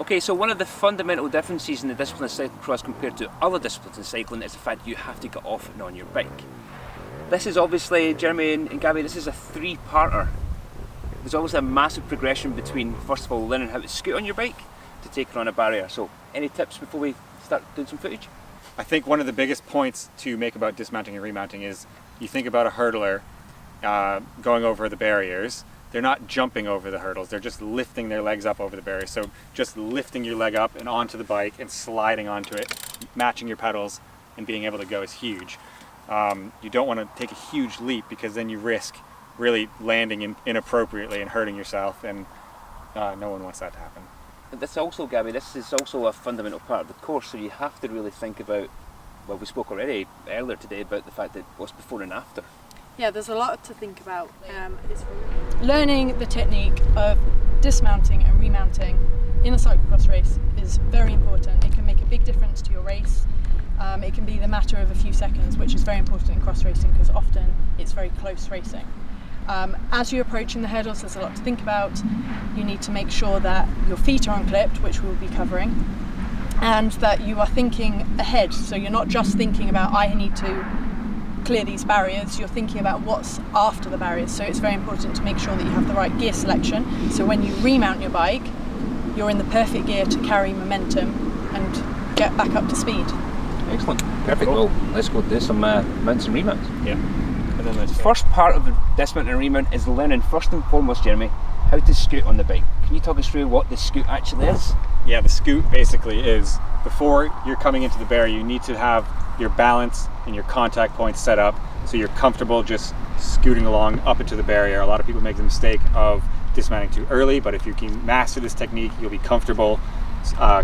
Okay, so one of the fundamental differences in the discipline of cyclocross compared to other disciplines in cycling is the fact that you have to get off and on your bike. This is obviously, Jeremy and Gabby, this is a three-parter. There's obviously a massive progression between, first of all, learning how to scoot on your bike to take on a barrier. So, any tips before we start doing some footage? I think one of the biggest points to make about dismounting and remounting is you think about a hurdler going over the barriers. They're not jumping over the hurdles, they're just lifting their legs up over the barriers. So just lifting your leg up and onto the bike and sliding onto it, matching your pedals and being able to go is huge. You don't want to take a huge leap because then you risk really landing inappropriately and hurting yourself, and no one wants that to happen. But this also, Gabby, this is also a fundamental part of the course, so you have to really think about, well, we spoke already earlier today about the fact that what's before and after. Yeah, there's a lot to think about. Learning the technique of dismounting and remounting in a cyclocross race is very important. It can make a big difference to your race. It can be the matter of a few seconds, which is very important in cross racing because often it's very close racing. As you're approaching the hurdles, there's a lot to think about. You need to make sure that your feet are unclipped, which we'll be covering, and that you are thinking ahead. So you're not just thinking about, I need to clear these barriers, you're thinking about what's after the barriers. So it's very important to make sure that you have the right gear selection. So when you remount your bike, you're in the perfect gear to carry momentum and get back up to speed. Excellent. Perfect. Well, let's go do some mounts and remounts. Yeah. And then The first part of the dismount and remount is learning, first and foremost, Jeremy, how to scoot on the bike. Can you talk us through what the scoot actually is? Yeah, the scoot basically is, before you're coming into the barrier, you need to have your balance and your contact points set up so you're comfortable just scooting along up into the barrier. A lot of people make the mistake of dismounting too early, but if you can master this technique, you'll be comfortable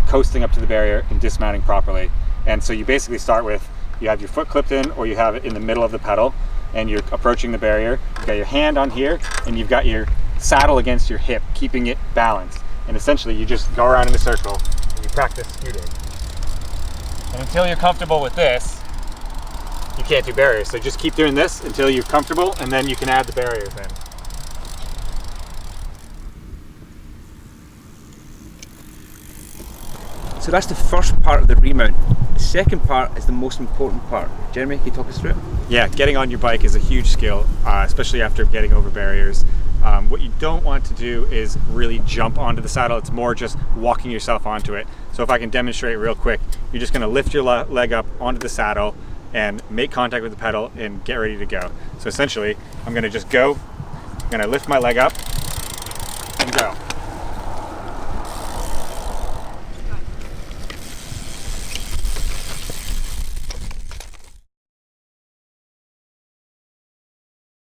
coasting up to the barrier and dismounting properly. And so you basically start with, you have your foot clipped in or you have it in the middle of the pedal and you're approaching the barrier. You've got your hand on here and you've got your saddle against your hip, keeping it balanced. And essentially you just go around in a circle and you practice scooting. And until you're comfortable with this, you can't do barriers. So just keep doing this until you're comfortable, and then you can add the barriers in. So that's the first part of the remount. The second part is the most important part. Jeremy, can you talk us through it? Yeah, getting on your bike is a huge skill, especially after getting over barriers. What you don't want to do is really jump onto the saddle. It's more just walking yourself onto it. So if I can demonstrate real quick, you're just going to lift your leg up onto the saddle and make contact with the pedal and get ready to go. So essentially, I'm going to just go, I'm going to lift my leg up and go.